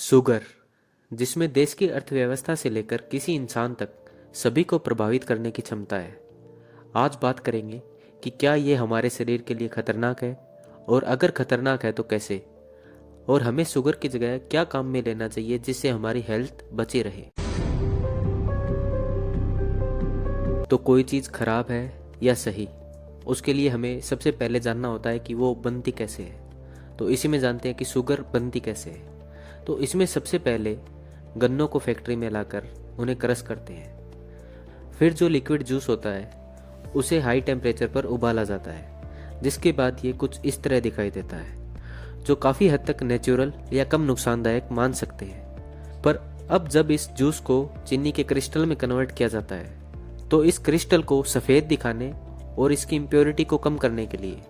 Sugar, जिसमें देश की अर्थव्यवस्था से लेकर किसी इंसान तक सभी को प्रभावित करने की क्षमता है। आज बात करेंगे कि क्या ये हमारे शरीर के लिए खतरनाक है, और अगर खतरनाक है तो कैसे, और हमें शुगर की जगह क्या काम में लेना चाहिए जिससे हमारी हेल्थ बची रहे। तो कोई चीज़ खराब है या सही, उसके लिए हमें सबसे पहले जानना होता है कि वो बनती कैसे है। तो इसी में जानते हैं कि शुगर बनती कैसे है। तो इसमें सबसे पहले गन्नों को फैक्ट्री में लाकर उन्हें क्रश करते हैं। फिर जो लिक्विड जूस होता है उसे हाई टेम्परेचर पर उबाला जाता है, जिसके बाद ये कुछ इस तरह दिखाई देता है, जो काफ़ी हद तक नेचुरल या कम नुकसानदायक मान सकते हैं। पर अब जब इस जूस को चीनी के क्रिस्टल में कन्वर्ट किया जाता है, तो इस क्रिस्टल को सफ़ेद दिखाने और इसकी इम्प्योरिटी को कम करने के लिए,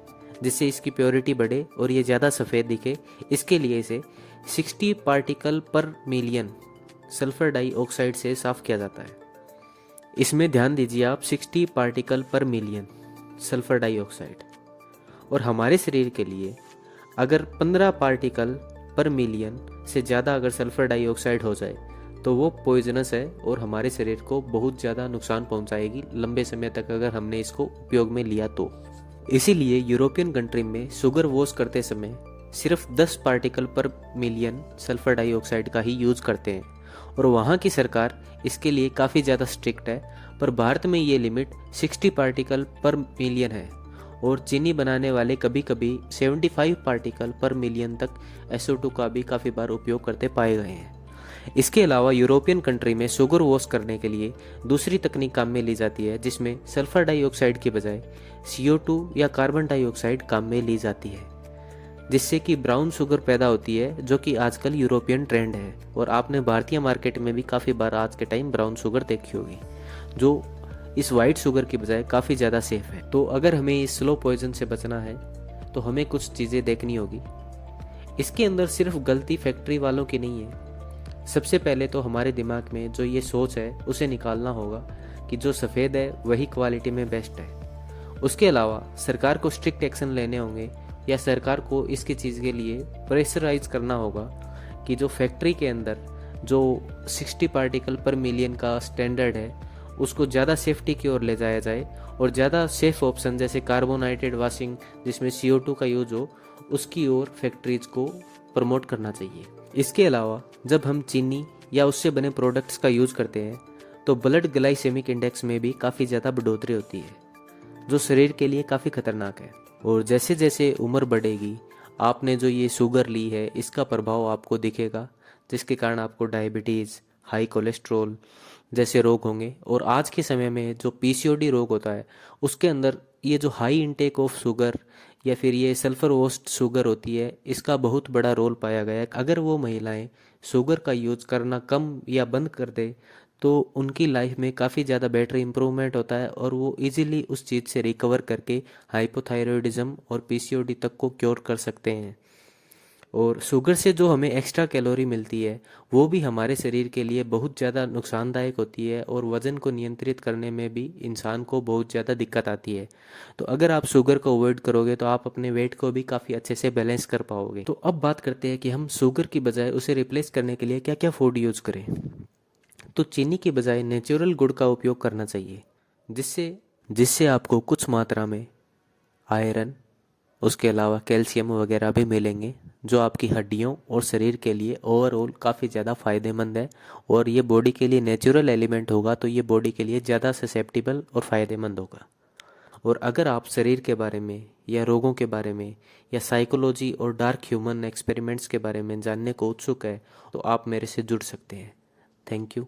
जिससे इसकी प्योरिटी बढ़े और ये ज़्यादा सफ़ेद दिखे, इसके लिए इसे 60 पार्टिकल पर मिलियन सल्फर डाइऑक्साइड से साफ किया जाता है। इसमें ध्यान दीजिए आप, 60 पार्टिकल पर मिलियन सल्फर डाइऑक्साइड। और हमारे शरीर के लिए अगर 15 पार्टिकल पर मिलियन से ज़्यादा अगर सल्फर डाइऑक्साइड हो जाए तो वो पॉइजनस है और हमारे शरीर को बहुत ज़्यादा नुकसान पहुंचाएगी लंबे समय तक अगर हमने इसको उपयोग में लिया तो। इसीलिए यूरोपियन कंट्री में शुगर वॉश करते समय सिर्फ 10 पार्टिकल पर मिलियन सल्फर डाइऑक्साइड का ही यूज़ करते हैं, और वहाँ की सरकार इसके लिए काफ़ी ज़्यादा स्ट्रिक्ट है। पर भारत में ये लिमिट 60 पार्टिकल पर मिलियन है, और चीनी बनाने वाले कभी कभी 75 पार्टिकल पर मिलियन तक SO2 का भी काफ़ी बार उपयोग करते पाए गए हैं। इसके अलावा यूरोपियन कंट्री में शुगर वॉश करने के लिए दूसरी तकनीक काम में ली जाती है, जिसमें सल्फर डाइऑक्साइड की बजाय CO2 या कार्बन डाइऑक्साइड काम में ली जाती है, जिससे कि ब्राउन शुगर पैदा होती है, जो कि आजकल यूरोपियन ट्रेंड है। और आपने भारतीय मार्केट में भी काफ़ी बार आज के टाइम ब्राउन शुगर देखी होगी, जो इस वाइट शुगर की बजाय काफ़ी ज़्यादा सेफ है। तो अगर हमें इस स्लो पॉइजन से बचना है तो हमें कुछ चीज़ें देखनी होगी। इसके अंदर सिर्फ गलती फैक्ट्री वालों की नहीं है। सबसे पहले तो हमारे दिमाग में जो ये सोच है उसे निकालना होगा कि जो सफ़ेद है वही क्वालिटी में बेस्ट है। उसके अलावा सरकार को स्ट्रिक्ट एक्शन लेने होंगे, या सरकार को इसकी चीज़ के लिए प्रेशराइज करना होगा कि जो फैक्ट्री के अंदर जो 60 पार्टिकल पर मिलियन का स्टैंडर्ड है उसको ज़्यादा सेफ्टी की ओर ले जाया जाए, और ज़्यादा सेफ ऑप्शन जैसे कार्बोनाइटेड वॉशिंग जिसमें CO2 का यूज हो, उसकी ओर फैक्ट्रीज को प्रमोट करना चाहिए। इसके अलावा जब हम चीनी या उससे बने प्रोडक्ट्स का यूज करते हैं तो ब्लड ग्लाइसेमिक इंडेक्स में भी काफ़ी ज़्यादा बढ़ोतरी होती है, जो शरीर के लिए काफ़ी खतरनाक है। और जैसे जैसे उम्र बढ़ेगी, आपने जो ये शुगर ली है इसका प्रभाव आपको दिखेगा, जिसके कारण आपको डायबिटीज़, हाई कोलेस्ट्रॉल जैसे रोग होंगे। और आज के समय में जो PCOD रोग होता है उसके अंदर ये जो हाई इनटेक ऑफ शुगर या फिर ये सल्फर वोस्ट शुगर होती है, इसका बहुत बड़ा रोल पाया गया है। अगर वो महिलाएं शुगर का यूज़ करना कम या बंद कर दे तो उनकी लाइफ में काफ़ी ज़्यादा बेटर इंप्रूवमेंट होता है, और वो इजीली उस चीज़ से रिकवर करके हाइपोथायरॉयडिज्म और PCOD तक को क्योर कर सकते हैं। और शुगर से जो हमें एक्स्ट्रा कैलोरी मिलती है वो भी हमारे शरीर के लिए बहुत ज़्यादा नुकसानदायक होती है, और वज़न को नियंत्रित करने में भी इंसान को बहुत ज़्यादा दिक्कत आती है। तो अगर आप शुगर को अवॉइड करोगे तो आप अपने वेट को भी काफ़ी अच्छे से बैलेंस कर पाओगे। तो अब बात करते हैं कि हम शुगर की बजाय उसे रिप्लेस करने के लिए क्या क्या फूड यूज़ करें। तो चीनी की बजाय नेचुरल गुड़ का उपयोग करना चाहिए, जिससे जिससे आपको कुछ मात्रा में आयरन, उसके अलावा कैल्शियम वगैरह भी मिलेंगे, जो आपकी हड्डियों और शरीर के लिए ओवरऑल काफ़ी ज़्यादा फ़ायदेमंद है। और ये बॉडी के लिए नेचुरल एलिमेंट होगा तो ये बॉडी के लिए ज़्यादा ससेप्टिबल और फ़ायदेमंद होगा। और अगर आप शरीर के बारे में या रोगों के बारे में या साइकोलॉजी और डार्क ह्यूमन एक्सपेरिमेंट्स के बारे में जानने को उत्सुक है तो आप मेरे से जुड़ सकते हैं। Thank you.